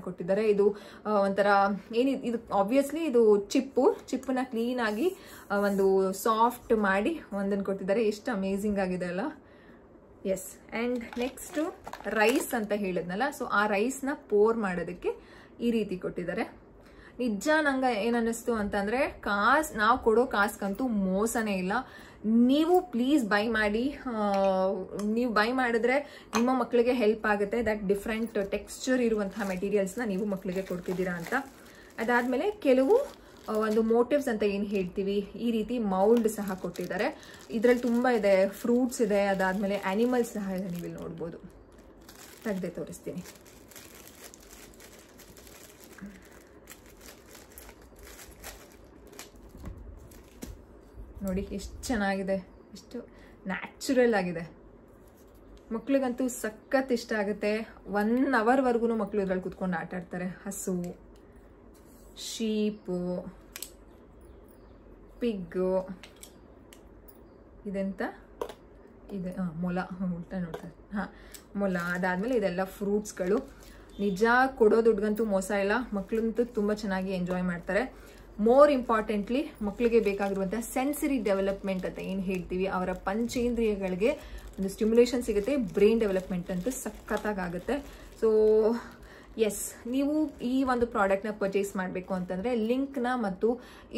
ಕೊಟ್ಟಿದ್ದಾರೆ. ಇದು ಒಂಥರ ಇದು ಆಬ್ವಿಯಸ್ಲಿ ಇದು ಚಿಪ್ಪನ್ನ ಕ್ಲೀನಾಗಿ ಒಂದು ಸಾಫ್ಟ್ ಮಾಡಿ ಒಂದನ್ನು ಕೊಟ್ಟಿದ್ದಾರೆ. ಎಷ್ಟು ಅಮೇಝಿಂಗ್ ಆಗಿದೆ ಅಲ್ಲ. ಎಸ್. ಆ್ಯಂಡ್ ನೆಕ್ಸ್ಟು ರೈಸ್ ಅಂತ ಹೇಳಿದ್ನಲ್ಲ, ಸೊ ಆ ರೈಸ್ನ ಪೋರ್ ಮಾಡೋದಕ್ಕೆ ಈ ರೀತಿ ಕೊಟ್ಟಿದ್ದಾರೆ. ನಿಜ ನಂಗೆ ಏನನ್ನಿಸ್ತು ಅಂತಂದರೆ ನಾವು ಕೊಡೋ ಕಾಸ್ಗಂತೂ ಮೋಸನೇ ಇಲ್ಲ. ನೀವು ಪ್ಲೀಸ್ ಬೈ ಮಾಡಿ. ನೀವು ಬೈ ಮಾಡಿದ್ರೆ ನಿಮ್ಮ ಮಕ್ಕಳಿಗೆ ಹೆಲ್ಪ್ ಆಗುತ್ತೆ. ದಟ್ ಡಿಫ್ರೆಂಟ್ ಟೆಕ್ಸ್ಚರ್ ಇರುವಂತಹ ಮೆಟೀರಿಯಲ್ಸ್ನ ನೀವು ಮಕ್ಕಳಿಗೆ ಕೊಡ್ತಿದ್ದೀರಾ ಅಂತ. ಅದಾದಮೇಲೆ ಕೆಲವು ಒಂದು ಮೋಟಿವ್ಸ್ ಅಂತ ಏನು ಹೇಳ್ತೀವಿ, ಈ ರೀತಿ ಮೌಲ್ಡ್ ಸಹ ಕೊಟ್ಟಿದ್ದಾರೆ. ಇದರಲ್ಲಿ ತುಂಬ ಇದೆ, ಫ್ರೂಟ್ಸ್ ಇದೆ, ಅದಾದಮೇಲೆ ಆ್ಯನಿಮಲ್ಸ್ ಸಹ ಇದೆ. ನೀವು ಇಲ್ಲಿ ನೋಡ್ಬೋದು. ತೆಗೆದೇ ತೋರಿಸ್ತೀನಿ. ನೋಡಿ ಎಷ್ಟು ಚೆನ್ನಾಗಿದೆ, ಎಷ್ಟು ನ್ಯಾಚುರಲ್ ಆಗಿದೆ. ಮಕ್ಳಿಗಂತೂ ಸಖತ್ ಇಷ್ಟ ಆಗುತ್ತೆ. 1 ಅವರ್ವರೆಗೂ ಮಕ್ಕಳು ಇದ್ರಲ್ಲಿ ಕುತ್ಕೊಂಡು ಆಟ ಆಡ್ತಾರೆ. ಹಸು, ಶೀಪು, ಪಿಗ್ಗು, ಇದೆಂತ ಇದೆ ಮೊಲ, ಉಲ್ಟಾ ನೋಡ್ತಾರೆ. ಮೊಲ. ಅದಾದಮೇಲೆ ಇದೆಲ್ಲ ಫ್ರೂಟ್ಸ್ಗಳು. ನಿಜ ಕೊಡೋ ದುಡ್ಗಂತೂ ಮೋಸ ಇಲ್ಲ. ಮಕ್ಕಳಂತೂ ತುಂಬ ಚೆನ್ನಾಗಿ ಎಂಜಾಯ್ ಮಾಡ್ತಾರೆ. ಮೋರ್ ಇಂಪಾರ್ಟೆಂಟ್ಲಿ ಮಕ್ಕಳಿಗೆ ಬೇಕಾಗಿರುವಂಥ ಸೆನ್ಸರಿ ಡೆವಲಪ್ಮೆಂಟ್ ಅಂತ ಏನು ಹೇಳ್ತೀವಿ, ಅವರ ಪಂಚೇಂದ್ರಿಯಗಳಿಗೆ ಒಂದು ಸ್ಟಿಮ್ಯುಲೇಷನ್ ಸಿಗುತ್ತೆ. ಬ್ರೈನ್ ಡೆವಲಪ್ಮೆಂಟ್ ಅಂತೂ ಸಖತ್ತಾಗುತ್ತೆ. ಸೊ ಎಸ್, ನೀವು ಈ ಒಂದು ಪ್ರಾಡಕ್ಟ್ನ ಪರ್ಚೇಸ್ ಮಾಡಬೇಕು ಅಂತಂದರೆ ಲಿಂಕ್ನ ಮತ್ತು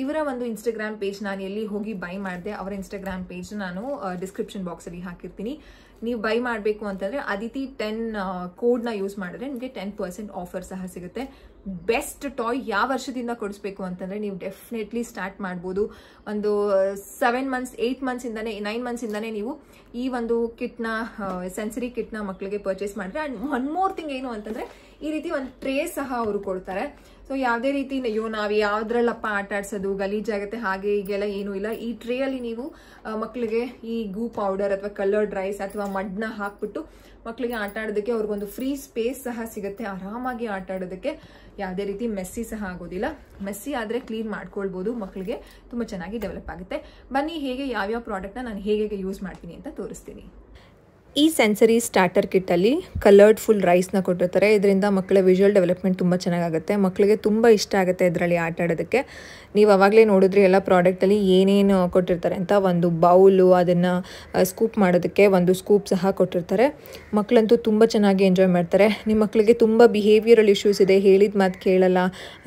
ಇವರ ಒಂದು ಇನ್ಸ್ಟಾಗ್ರಾಮ್ ಪೇಜ್ ನಾನು ಎಲ್ಲಿ ಹೋಗಿ ಬೈ ಮಾಡಿದೆ ಅವರ ಇನ್ಸ್ಟಾಗ್ರಾಮ್ ಪೇಜ್ ನಾನು ಡಿಸ್ಕ್ರಿಪ್ಷನ್ ಬಾಕ್ಸಲ್ಲಿ ಹಾಕಿರ್ತೀನಿ. ನೀವು ಬೈ ಮಾಡಬೇಕು ಅಂತಂದರೆ ಅದಿತಿ 10 ಕೋಡ್ನ ಯೂಸ್ ಮಾಡಿದ್ರೆ ನಿಮಗೆ 10% ಆಫರ್ ಸಹ ಸಿಗುತ್ತೆ. ಬೆಸ್ಟ್ ಟಾಯ್ ಯಾವ ವರ್ಷದಿಂದ ಕೊಡಿಸ್ಬೇಕು ಅಂತಂದರೆ ನೀವು ಡೆಫಿನೆಟ್ಲಿ ಸ್ಟಾರ್ಟ್ ಮಾಡ್ಬೋದು. ಒಂದು 7 ಮಂತ್ಸ್ 8 ಮಂತ್ಸಿಂದನೇ 9 ಮಂತ್ಸಿಂದನೇ ನೀವು ಈ ಒಂದು ಕಿಟ್ನ ಸೆನ್ಸರಿ ಕಿಟ್ನ ಮಕ್ಕಳಿಗೆ ಪರ್ಚೇಸ್ ಮಾಡಿದ್ರೆ. ಆ್ಯಂಡ್ ಒನ್ ಮೋರ್ ಥಿಂಗ್ ಏನು ಅಂತಂದರೆ ಈ ರೀತಿ ಒಂದು ಟ್ರೇ ಸಹ ಅವರು ಕೊಡ್ತಾರೆ. ಸೊ ಯಾವುದೇ ರೀತಿ ನಾವು ಯಾವುದ್ರಲ್ಲಪ್ಪ ಆಟ ಆಡ್ಸೋದು ಗಲೀಜಾಗುತ್ತೆ ಹಾಗೆ ಹೀಗೆಲ್ಲ ಏನೂ ಇಲ್ಲ. ಈ ಟ್ರೇಯಲ್ಲಿ ನೀವು ಮಕ್ಕಳಿಗೆ ಈ ಗೂ ಪೌಡರ್ ಅಥವಾ ಕಲರ್ಡ್ ರೈಸ್ ಅಥವಾ ಮಡ್ನ ಹಾಕ್ಬಿಟ್ಟು ಮಕ್ಕಳಿಗೆ ಆಟ ಆಡೋದಕ್ಕೆ ಅವ್ರಿಗೊಂದು ಫ್ರೀ ಸ್ಪೇಸ್ ಸಹ ಸಿಗುತ್ತೆ. ಆರಾಮಾಗಿ ಆಟ ಆಡೋದಕ್ಕೆ ಯಾವುದೇ ರೀತಿ ಮೆಸ್ಸಿ ಸಹ ಆಗೋದಿಲ್ಲ. ಮೆಸ್ಸಿ ಆದರೆ ಕ್ಲೀನ್ ಮಾಡ್ಕೊಳ್ಬೋದು. ಮಕ್ಕಳಿಗೆ ತುಂಬ ಚೆನ್ನಾಗಿ ಡೆವಲಪ್ ಆಗುತ್ತೆ. ಬನ್ನಿ ಹೇಗೆ ಯಾವ್ಯಾವ ಪ್ರಾಡಕ್ಟ್ನ ನಾನು ಹೇಗೆ ಯೂಸ್ ಮಾಡ್ತೀನಿ ಅಂತ ತೋರಿಸ್ತೀನಿ. ಈ ಸೆನ್ಸರಿ ಸ್ಟಾರ್ಟರ್ ಕಿಟ್ಟಲ್ಲಿ ಕಲರ್ಡ್ ಫುಲ್ ರೈಸ್ನ ಕೊಟ್ಟಿರ್ತಾರೆ. ಇದರಿಂದ ಮಕ್ಕಳ ವಿಜುವಲ್ ಡೆವಲಪ್ಮೆಂಟ್ ತುಂಬ ಚೆನ್ನಾಗುತ್ತೆ. ಮಕ್ಕಳಿಗೆ ತುಂಬ ಇಷ್ಟ ಆಗುತ್ತೆ ಇದರಲ್ಲಿ ಆಟ ಆಡೋದಕ್ಕೆ. ನೀವು ಆವಾಗಲೇ ನೋಡಿದ್ರಿ ಎಲ್ಲ ಪ್ರಾಡಕ್ಟಲ್ಲಿ ಏನೇನು ಕೊಟ್ಟಿರ್ತಾರೆ ಅಂತ. ಒಂದು ಬೌಲು, ಅದನ್ನು ಸ್ಕೂಪ್ ಮಾಡೋದಕ್ಕೆ ಒಂದು ಸ್ಕೂಪ್ ಸಹ ಕೊಟ್ಟಿರ್ತಾರೆ. ಮಕ್ಕಳಂತೂ ತುಂಬ ಚೆನ್ನಾಗಿ ಎಂಜಾಯ್ ಮಾಡ್ತಾರೆ. ನಿಮ್ಮ ಮಕ್ಕಳಿಗೆ ತುಂಬ ಬಿಹೇವಿಯರಲ್ ಇಶ್ಯೂಸ್ ಇದೆ, ಹೇಳಿದ ಮಾತು ಕೇಳಲ್ಲ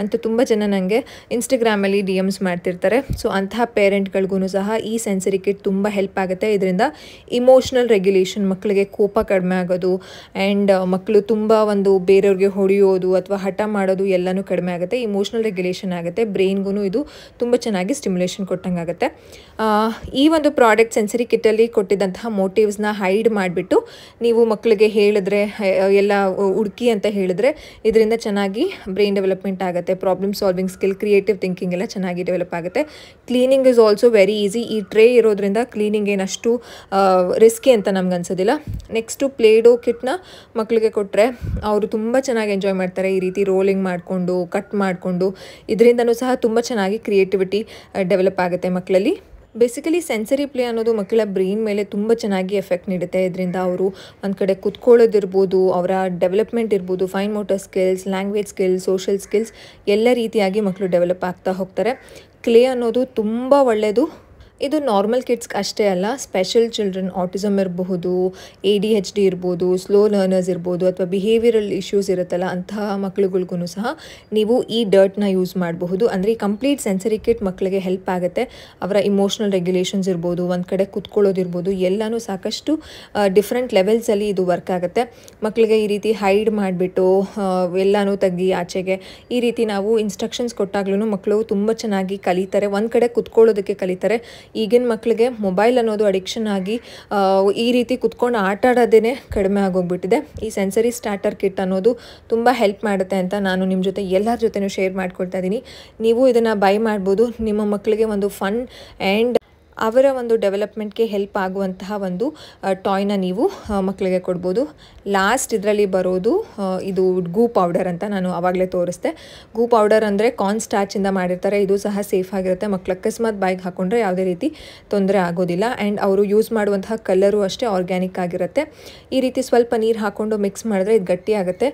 ಅಂತ ತುಂಬ ಜನ ನನಗೆ ಇನ್ಸ್ಟಾಗ್ರಾಮಲ್ಲಿ DMs ಮಾಡ್ತಿರ್ತಾರೆ. ಸೊ ಅಂತಹ ಪೇರೆಂಟ್ಗಳಿಗೂ ಸಹ ಈ ಸೆನ್ಸರಿ ಕಿಟ್ ತುಂಬ ಹೆಲ್ಪ್ ಆಗುತ್ತೆ. ಇದರಿಂದ ಇಮೋಷ್ನಲ್ ರೆಗ್ಯುಲೇಷನ್, ಮಕ್ಕಳಿಗೆ ಕೋಪ ಕಡಿಮೆ ಆಗೋದು ಆ್ಯಂಡ್ ಮಕ್ಕಳು ತುಂಬ ಒಂದು ಬೇರೆಯವ್ರಿಗೆ ಹೊಡೆಯೋದು ಅಥವಾ ಹಠ ಮಾಡೋದು ಎಲ್ಲನೂ ಕಡಿಮೆ ಆಗುತ್ತೆ. ಇಮೋಷ್ನಲ್ ರೆಗ್ಯುಲೇಷನ್ ಆಗುತ್ತೆ. ಬ್ರೈನ್ಗೂ ಇದು ತುಂಬ ಚೆನ್ನಾಗಿ ಸ್ಟಿಮ್ಯುಲೇಷನ್ ಕೊಟ್ಟಂಗೆ ಆಗುತ್ತೆ. ಈ ಒಂದು ಪ್ರಾಡಕ್ಟ್ ಸೆನ್ಸರಿ ಕಿಟ್ಟಲ್ಲಿ ಕೊಟ್ಟಿದ್ದಂತಹ ಮೋಟಿವ್ಸ್ನ ಹೈಡ್ ಮಾಡಿಬಿಟ್ಟು ನೀವು ಮಕ್ಕಳಿಗೆ ಹೇಳಿದ್ರೆ, ಎಲ್ಲ ಹುಡುಕಿ ಅಂತ ಹೇಳಿದ್ರೆ ಇದರಿಂದ ಚೆನ್ನಾಗಿ ಬ್ರೈನ್ ಡೆವಲಪ್ಮೆಂಟ್ ಆಗುತ್ತೆ. Problem solving skill, creative thinking ಎಲ್ಲ ಚೆನ್ನಾಗಿ ಡೆವಲಪ್ ಆಗುತ್ತೆ. Cleaning is also very easy. ಈ ಟ್ರೇ ಇರೋದ್ರಿಂದ ಕ್ಲೀನಿಂಗ್ ಏನಷ್ಟು ರಿಸ್ಕಿ ಅಂತ ನಮ್ಗೆ ಅನ್ಸೋದಿಲ್ಲ. ನೆಕ್ಸ್ಟು ಪ್ಲೇಡೋ ಕಿಟ್ನ ಮಕ್ಕಳಿಗೆ ಕೊಟ್ಟರೆ ಅವರು ತುಂಬ ಚೆನ್ನಾಗಿ ಎಂಜಾಯ್ ಮಾಡ್ತಾರೆ. ಈ ರೀತಿ ರೋಲಿಂಗ್ ಮಾಡಿಕೊಂಡು, ಕಟ್ ಮಾಡಿಕೊಂಡು, ಇದರಿಂದನೂ ಸಹ ತುಂಬ ಚೆನ್ನಾಗಿ ಕ್ರಿಯೇಟಿವಿಟಿ ಡೆವಲಪ್ ಆಗುತ್ತೆ ಮಕ್ಕಳಲ್ಲಿ. ಬೇಸಿಕಲಿ ಸೆನ್ಸರಿ ಪ್ಲೇ ಅನ್ನೋದು ಮಕ್ಕಳ ಬ್ರೈನ್ ಮೇಲೆ ತುಂಬ ಚೆನ್ನಾಗಿ ಎಫೆಕ್ಟ್ ನೀಡುತ್ತೆ. ಇದರಿಂದ ಅವರು ಒಂದು ಕಡೆ ಕುತ್ಕೊಳ್ಳೋದಿರ್ಬೋದು, ಅವರ ಡೆವಲಪ್ಮೆಂಟ್ ಇರ್ಬೋದು, fine motor skills, language skills, social skills ಎಲ್ಲ ರೀತಿಯಾಗಿ ಮಕ್ಕಳು ಡೆವಲಪ್ ಆಗ್ತಾ ಹೋಗ್ತಾರೆ. ಕ್ಲೇ ಅನ್ನೋದು ತುಂಬ ಒಳ್ಳೆಯದು. ಇದು ನಾರ್ಮಲ್ ಕಿಡ್ಸ್ಗೆ ಅಷ್ಟೇ ಅಲ್ಲ, ಸ್ಪೆಷಲ್ ಚಿಲ್ಡ್ರನ್, ಆಟಿಸಮ್ ಇರಬಹುದು, ADHD ಇರ್ಬೋದು, ಸ್ಲೋ ಲರ್ನರ್ಸ್ ಇರ್ಬೋದು, ಅಥವಾ ಬಿಹೇವಿಯರಲ್ ಇಶ್ಯೂಸ್ ಇರುತ್ತಲ್ಲ ಅಂತಹ ಮಕ್ಳುಗಳಿಗೂ ಸಹ ನೀವು ಈ ಡರ್ಟ್ನ ಯೂಸ್ ಮಾಡಬಹುದು. ಅಂದರೆ ಈ ಕಂಪ್ಲೀಟ್ ಸೆನ್ಸರಿ ಕಿಟ್ ಮಕ್ಕಳಿಗೆ ಹೆಲ್ಪ್ ಆಗುತ್ತೆ. ಅವರ ಇಮೋಷ್ನಲ್ ರೆಗ್ಯುಲೇಷನ್ಸ್ ಇರ್ಬೋದು, ಒಂದು ಕಡೆ ಕುತ್ಕೊಳ್ಳೋದಿರ್ಬೋದು, ಎಲ್ಲನೂ ಸಾಕಷ್ಟು ಡಿಫ್ರೆಂಟ್ ಲೆವೆಲ್ಸಲ್ಲಿ ಇದು ವರ್ಕ್ ಆಗುತ್ತೆ. ಮಕ್ಕಳಿಗೆ ಈ ರೀತಿ ಹೈಡ್ ಮಾಡಿಬಿಟ್ಟು ಎಲ್ಲನೂ ತೆಗಿ ಆಚೆಗೆ, ಈ ರೀತಿ ನಾವು ಇನ್ಸ್ಟ್ರಕ್ಷನ್ಸ್ ಕೊಟ್ಟಾಗ್ಲೂ ಮಕ್ಕಳು ತುಂಬ ಚೆನ್ನಾಗಿ ಕಲಿತಾರೆ. ಒಂದು ಕಡೆ ಕುತ್ಕೊಳ್ಳೋದಕ್ಕೆ ಕಲಿತಾರೆ. ಈಗಿನ ಮಕ್ಕಳಿಗೆ ಮೊಬೈಲ್ ಅನ್ನೋದು ಅಡಿಕ್ಷನ್ ಆಗಿ ಈ ರೀತಿ ಕುತ್ಕೊಂಡು ಆಟ ಆಡೋದೇ ಕಡಿಮೆ ಆಗೋಗ್ಬಿಟ್ಟಿದೆ. ಈ ಸೆನ್ಸರಿ ಸ್ಟಾರ್ಟರ್ ಕಿಟ್ ಅನ್ನೋದು ತುಂಬ ಹೆಲ್ಪ್ ಮಾಡುತ್ತೆ ಅಂತ ನಾನು ನಿಮ್ಮ ಜೊತೆ ಎಲ್ಲರ ಜೊತೆನೂ ಶೇರ್ ಮಾಡ್ಕೊಳ್ತಾ ಇದ್ದೀನಿ. ನೀವು ಇದನ್ನು ಬೈ ಮಾಡ್ಬೋದು. ನಿಮ್ಮ ಮಕ್ಕಳಿಗೆ ಒಂದು ಫನ್ ಆ್ಯಂಡ್ ಅವರ ಒಂದು ಡೆವಲಪ್ಮೆಂಟ್ಗೆ ಹೆಲ್ಪ್ ಆಗುವಂತಹ ಒಂದು ಟಾಯ್ನ ನೀವು ಮಕ್ಕಳಿಗೆ ಕೊಡ್ಬೋದು. ಲಾಸ್ಟ್ ಇದರಲ್ಲಿ ಬರೋದು ಇದು ಗೂ ಪೌಡರ್ ಅಂತ ನಾನು ಆವಾಗಲೇ ತೋರಿಸ್ದೆ. ಗೂ ಪೌಡರ್ ಅಂದರೆ ಕಾರ್ನ್ ಸ್ಟಾರ್ಚಿಂದ ಮಾಡಿರ್ತಾರೆ. ಇದು ಸಹ ಸೇಫ್ ಆಗಿರುತ್ತೆ. ಮಕ್ಕಳು ಅಕಸ್ಮಾತ್ ಬಾಯಿಗೆ ಹಾಕೊಂಡ್ರೆ ಯಾವುದೇ ರೀತಿ ತೊಂದರೆ ಆಗೋದಿಲ್ಲ. ಆ್ಯಂಡ್ ಅವರು ಯೂಸ್ ಮಾಡುವಂತಹ ಕಲರು ಅಷ್ಟೇ ಆರ್ಗ್ಯಾನಿಕ್ ಆಗಿರುತ್ತೆ. ಈ ರೀತಿ ಸ್ವಲ್ಪ ನೀರು ಹಾಕ್ಕೊಂಡು ಮಿಕ್ಸ್ ಮಾಡಿದ್ರೆ ಇದು ಗಟ್ಟಿ ಆಗುತ್ತೆ.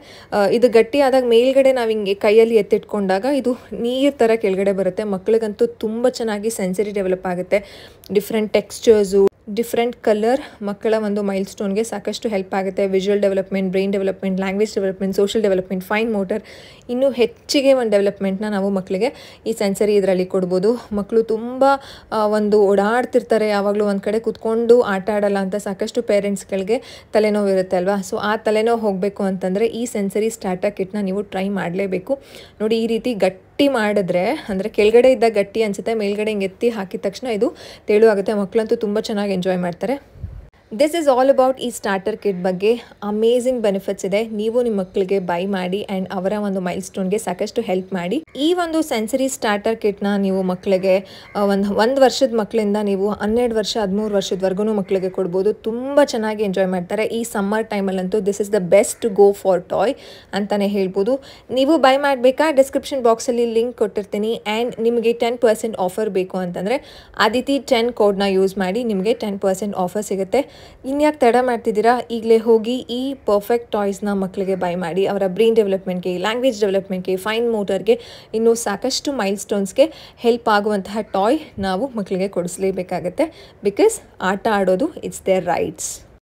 ಇದು ಗಟ್ಟಿ ಆದಾಗ ಮೇಲ್ಗಡೆ ನಾವು ಹಿಂಗೆ ಕೈಯಲ್ಲಿ ಎತ್ತಿಟ್ಕೊಂಡಾಗ ಇದು ನೀರು ಥರ ಕೆಳಗಡೆ ಬರುತ್ತೆ. ಮಕ್ಕಳಿಗಂತೂ ತುಂಬ ಚೆನ್ನಾಗಿ ಸೆನ್ಸರಿ ಡೆವಲಪ್ ಆಗುತ್ತೆ. ಡಿಫ್ರೆಂಟ್ ಟೆಕ್ಸ್ಚರ್ಸು, ಡಿಫ್ರೆಂಟ್ ಕಲರ್ ಮಕ್ಕಳ ಒಂದು ಮೈಲ್ ಸ್ಟೋನ್ಗೆ ಸಾಕಷ್ಟು ಹೆಲ್ಪ್ ಆಗುತ್ತೆ. Visual development, brain development, language development, social development, fine motor, ಇನ್ನೂ ಹೆಚ್ಚಿಗೆ ಒಂದು ಡೆವಲಪ್ಮೆಂಟ್ನ ನಾವು ಮಕ್ಕಳಿಗೆ ಈ ಸೆನ್ಸರಿ ಇದರಲ್ಲಿ ಕೊಡ್ಬೋದು. ಮಕ್ಕಳು ತುಂಬ ಒಂದು ಓಡಾಡ್ತಿರ್ತಾರೆ, ಯಾವಾಗಲೂ ಒಂದು ಕಡೆ ಕುತ್ಕೊಂಡು ಆಟ ಆಡಲ್ಲ ಅಂತ ಸಾಕಷ್ಟು ಪೇರೆಂಟ್ಸ್ಗಳಿಗೆ ತಲೆನೋವು ಇರುತ್ತೆ ಅಲ್ವಾ. ಸೊ ಆ ತಲೆನೋವು ಹೋಗಬೇಕು ಅಂತಂದರೆ ಈ ಸೆನ್ಸರಿ ಸ್ಟಾರ್ಟರ್ ಕಿಟ್ನ ನೀವು ಟ್ರೈ ಮಾಡಲೇಬೇಕು. ನೋಡಿ, ಈ ರೀತಿ ಗಟ್ಟಿ ಮಾಡಿದ್ರೆ, ಅಂದರೆ ಕೆಳಗಡೆ ಇದ್ದಾಗ ಗಟ್ಟಿ ಅನಿಸುತ್ತೆ, ಮೇಲ್ಗಡೆ ಹಿಂಗೆ ಎತ್ತಿ ಹಾಕಿದ ತಕ್ಷಣ ಇದು ತೆಳು ಆಗುತ್ತೆ. ಮಕ್ಕಳಂತೂ ತುಂಬ ಚೆನ್ನಾಗಿ ಎಂಜಾಯ್ ಮಾಡ್ತಾರೆ. ದಿಸ್ ಈಸ್ ಆಲ್ ಅಬೌಟ್ ಈ ಸ್ಟಾರ್ಟರ್ ಕಿಟ್ ಬಗ್ಗೆ. ಅಮೇಝಿಂಗ್ ಬೆನಿಫಿಟ್ಸ್ ಇದೆ. ನೀವು ನಿಮ್ಮ ಮಕ್ಕಳಿಗೆ ಬೈ ಮಾಡಿ ಆ್ಯಂಡ್ ಅವರ ಒಂದು ಮೈಲ್ ಸ್ಟೋನ್ಗೆ ಸಾಕಷ್ಟು ಹೆಲ್ಪ್ ಮಾಡಿ. ಈ ಒಂದು ಸೆನ್ಸರಿ ಸ್ಟಾರ್ಟರ್ ಕಿಟ್ನ ನೀವು ಮಕ್ಕಳಿಗೆ ಒಂದು ವರ್ಷದ ಮಕ್ಕಳಿಂದ ನೀವು 12 ವರ್ಷ 13 ವರ್ಷದವರೆಗೂ ಮಕ್ಕಳಿಗೆ ಕೊಡ್ಬೋದು. ತುಂಬ ಚೆನ್ನಾಗಿ ಎಂಜಾಯ್ ಮಾಡ್ತಾರೆ. ಈ ಸಮ್ಮರ್ ಟೈಮಲ್ಲಂತೂ this is the best go for toy ಅಂತಲೇ ಹೇಳ್ಬೋದು. ನೀವು ಬೈ ಮಾಡಬೇಕಾ? ಡಿಸ್ಕ್ರಿಪ್ಷನ್ ಬಾಕ್ಸಲ್ಲಿ ಲಿಂಕ್ ಕೊಟ್ಟಿರ್ತೀನಿ. ಆ್ಯಂಡ್ ನಿಮಗೆ 10% ಆಫರ್ ಬೇಕು ಅಂತಂದರೆ ಅದಿತಿ 10 ಕೋಡ್ನ ಯೂಸ್ ಮಾಡಿ ನಿಮಗೆ 10% ಆಫರ್ ಸಿಗುತ್ತೆ. ಇನ್ಯಾಕೆ ತಡ ಮಾಡ್ತಿದ್ದೀರಾ? ಈಗಲೇ ಹೋಗಿ ಈ ಪರ್ಫೆಕ್ಟ್ ಟಾಯ್ಸ್ನ ಮಕ್ಕಳಿಗೆ ಬೈ ಮಾಡಿ. ಅವರ ಬ್ರೈನ್ ಡೆವಲಪ್ಮೆಂಟ್ಗೆ, ಲ್ಯಾಂಗ್ವೇಜ್ ಡೆವಲಪ್ಮೆಂಟ್ಗೆ, ಫೈನ್ ಮೋಟರ್ಗೆ, ಇನ್ನೂ ಸಾಕಷ್ಟು ಮೈಲ್ ಸ್ಟೋನ್ಸ್ಗೆ ಹೆಲ್ಪ್ ಆಗುವಂತಹ ಟಾಯ್ ನಾವು ಮಕ್ಕಳಿಗೆ ಕೊಡಿಸಲೇಬೇಕಾಗತ್ತೆ. ಬಿಕಾಸ್ ಆಟ ಆಡೋದು ಇಟ್ಸ್ ದೇರ್ ರೈಟ್ಸ್.